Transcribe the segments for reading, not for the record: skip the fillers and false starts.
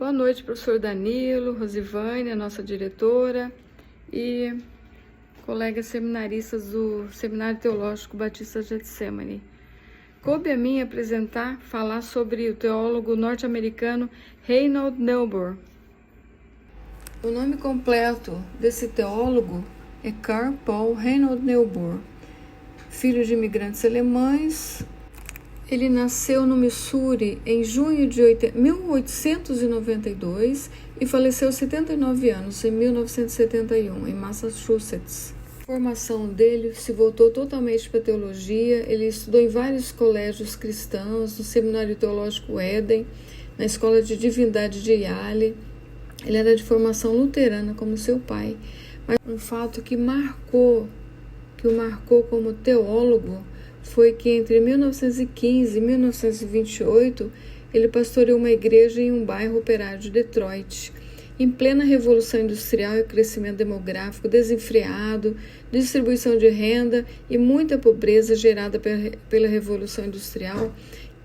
Boa noite, professor Danilo, Rosivânia, nossa diretora e colegas seminaristas do Seminário Teológico Batista Getsemane. Coube a mim falar sobre o teólogo norte-americano Reinhold Niebuhr. O nome completo desse teólogo é Karl Paul Reinhold Niebuhr, filho de imigrantes alemães. Ele nasceu no Missouri em junho de 1892 e faleceu aos 79 anos, em 1971, em Massachusetts. A formação dele se voltou totalmente para a teologia. Ele estudou em vários colégios cristãos, no Seminário Teológico Éden, na Escola de Divindade de Yale. Ele era de formação luterana, como seu pai. Mas um fato que o marcou como teólogo foi que entre 1915 e 1928 ele pastoreou uma igreja em um bairro operário de Detroit, em plena revolução industrial e crescimento demográfico desenfreado, distribuição de renda e muita pobreza gerada pela revolução industrial,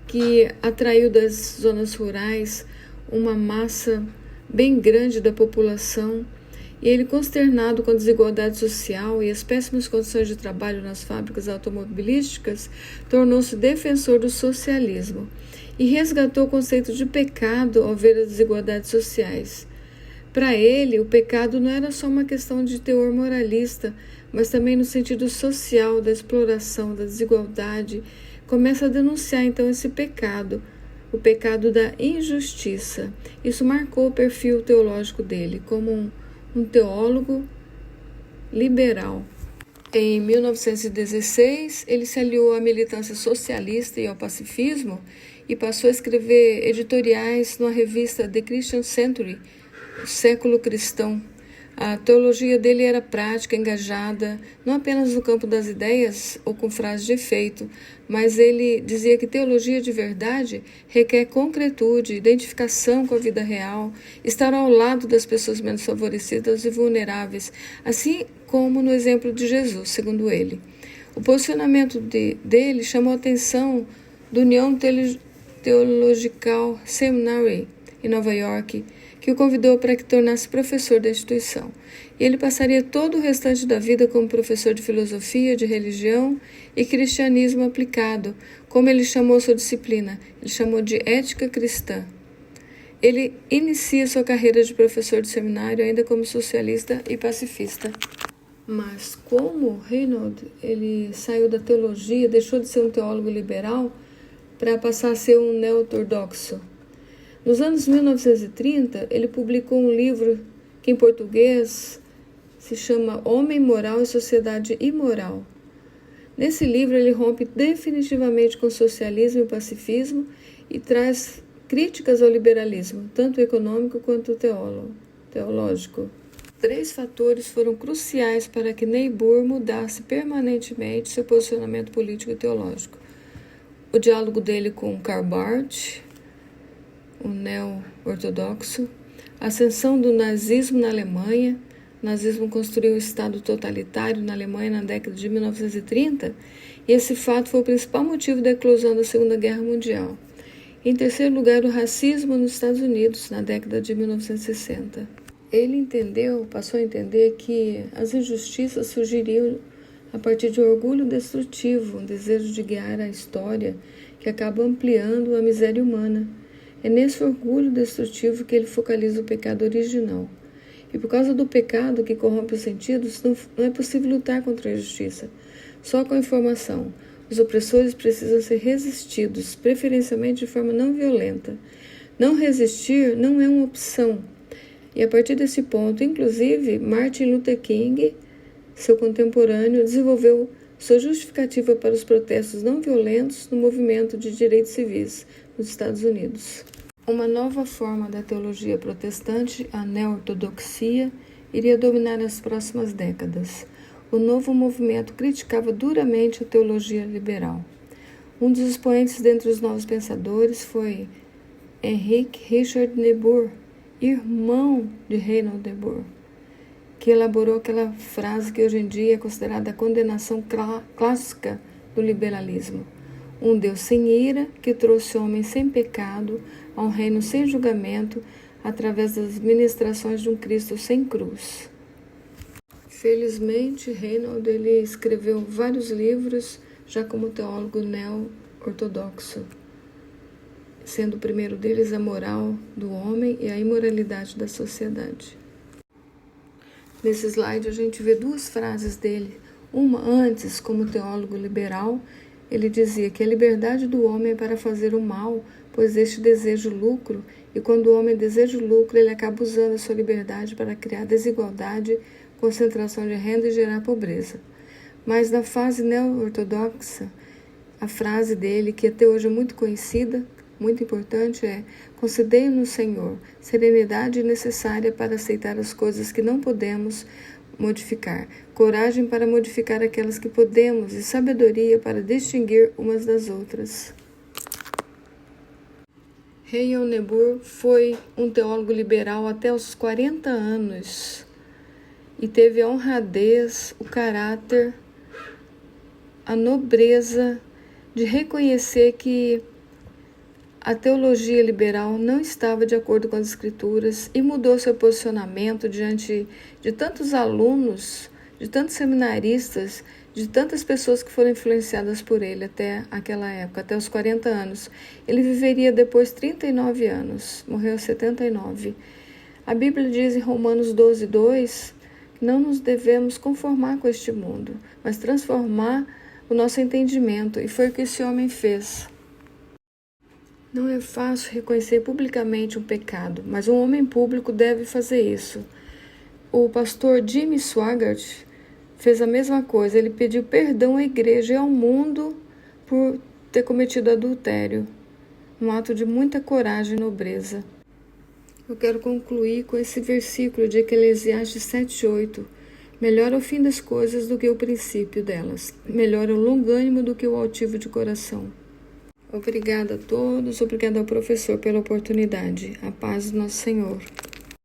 que atraiu das zonas rurais uma massa bem grande da população. E ele, consternado com a desigualdade social e as péssimas condições de trabalho nas fábricas automobilísticas, tornou-se defensor do socialismo e resgatou o conceito de pecado ao ver as desigualdades sociais. Para ele, o pecado não era só uma questão de teor moralista, mas também no sentido social da exploração, da desigualdade. Começa a denunciar então esse pecado, o pecado da injustiça. Isso marcou o perfil teológico dele como um teólogo liberal. Em 1916, ele se aliou à militância socialista e ao pacifismo e passou a escrever editoriais numa revista The Christian Century, o Século Cristão. A teologia dele era prática, engajada, não apenas no campo das ideias ou com frases de efeito, mas ele dizia que teologia de verdade requer concretude, identificação com a vida real, estar ao lado das pessoas menos favorecidas e vulneráveis, assim como no exemplo de Jesus, segundo ele. O posicionamento dele chamou a atenção do Union Theological Seminary, em Nova York, que o convidou para que tornasse professor da instituição. E ele passaria todo o restante da vida como professor de filosofia, de religião e cristianismo aplicado, como ele chamou sua disciplina. Ele chamou de ética cristã. Ele inicia sua carreira de professor de seminário ainda como socialista e pacifista. Mas como Reinhold, ele saiu da teologia, deixou de ser um teólogo liberal para passar a ser um neo-ortodoxo. Nos anos 1930, ele publicou um livro que em português se chama Homem Moral e Sociedade Imoral. Nesse livro, ele rompe definitivamente com o socialismo e o pacifismo e traz críticas ao liberalismo, tanto econômico quanto teológico. 3 fatores foram cruciais para que Niebuhr mudasse permanentemente seu posicionamento político e teológico. O diálogo dele com Karl Barth, o neo-ortodoxo, a ascensão do nazismo na Alemanha. O nazismo construiu um Estado totalitário na Alemanha na década de 1930, e esse fato foi o principal motivo da eclosão da Segunda Guerra Mundial. Em terceiro lugar, o racismo nos Estados Unidos, na década de 1960. Ele passou a entender que as injustiças surgiriam a partir de um orgulho destrutivo, um desejo de guiar a história que acaba ampliando a miséria humana. É nesse orgulho destrutivo que ele focaliza o pecado original. E por causa do pecado que corrompe os sentidos, não é possível lutar contra a injustiça. Só com a informação. Os opressores precisam ser resistidos, preferencialmente de forma não violenta. Não resistir não é uma opção. E a partir desse ponto, inclusive, Martin Luther King, seu contemporâneo, desenvolveu sua justificativa para os protestos não violentos no movimento de direitos civis nos Estados Unidos. Uma nova forma da teologia protestante, a neo-ortodoxia, iria dominar as próximas décadas. O novo movimento criticava duramente a teologia liberal. Um dos expoentes dentre os novos pensadores foi Heinrich Richard Niebuhr, irmão de Reinhold Niebuhr, que elaborou aquela frase que hoje em dia é considerada a condenação clássica do liberalismo. Um Deus sem ira, que trouxe homens sem pecado a um reino sem julgamento, através das ministrações de um Cristo sem cruz. Felizmente, Reinhold ele escreveu vários livros, já como teólogo neo-ortodoxo, sendo o primeiro deles A Moral do Homem e a Imoralidade da Sociedade. Nesse slide a gente vê duas frases dele. Uma antes, como teólogo liberal, ele dizia que a liberdade do homem é para fazer o mal, pois este deseja o lucro, e quando o homem deseja o lucro, ele acaba usando a sua liberdade para criar desigualdade, concentração de renda e gerar pobreza. Mas na fase neo-ortodoxa, a frase dele, que até hoje é muito conhecida, muito importante, é: concedei-nos, Senhor, serenidade necessária para aceitar as coisas que não podemos modificar, coragem para modificar aquelas que podemos e sabedoria para distinguir umas das outras. Reinhold Niebuhr foi um teólogo liberal até os 40 anos e teve a honradez, o caráter, a nobreza de reconhecer que a teologia liberal não estava de acordo com as Escrituras e mudou seu posicionamento diante de tantos alunos, de tantos seminaristas, de tantas pessoas que foram influenciadas por ele até aquela época, até os 40 anos. Ele viveria depois 39 anos, morreu aos 79. A Bíblia diz em Romanos 12:2 que não nos devemos conformar com este mundo, mas transformar o nosso entendimento, e foi o que esse homem fez. Não é fácil reconhecer publicamente um pecado, mas um homem público deve fazer isso. O pastor Jimmy Swaggart fez a mesma coisa. Ele pediu perdão à igreja e ao mundo por ter cometido adultério. Um ato de muita coragem e nobreza. Eu quero concluir com esse versículo de Eclesiastes 7:8. Melhor é o fim das coisas do que o princípio delas. Melhor é o longânimo do que o altivo de coração. Obrigada a todos, obrigada ao professor pela oportunidade. A paz do nosso Senhor.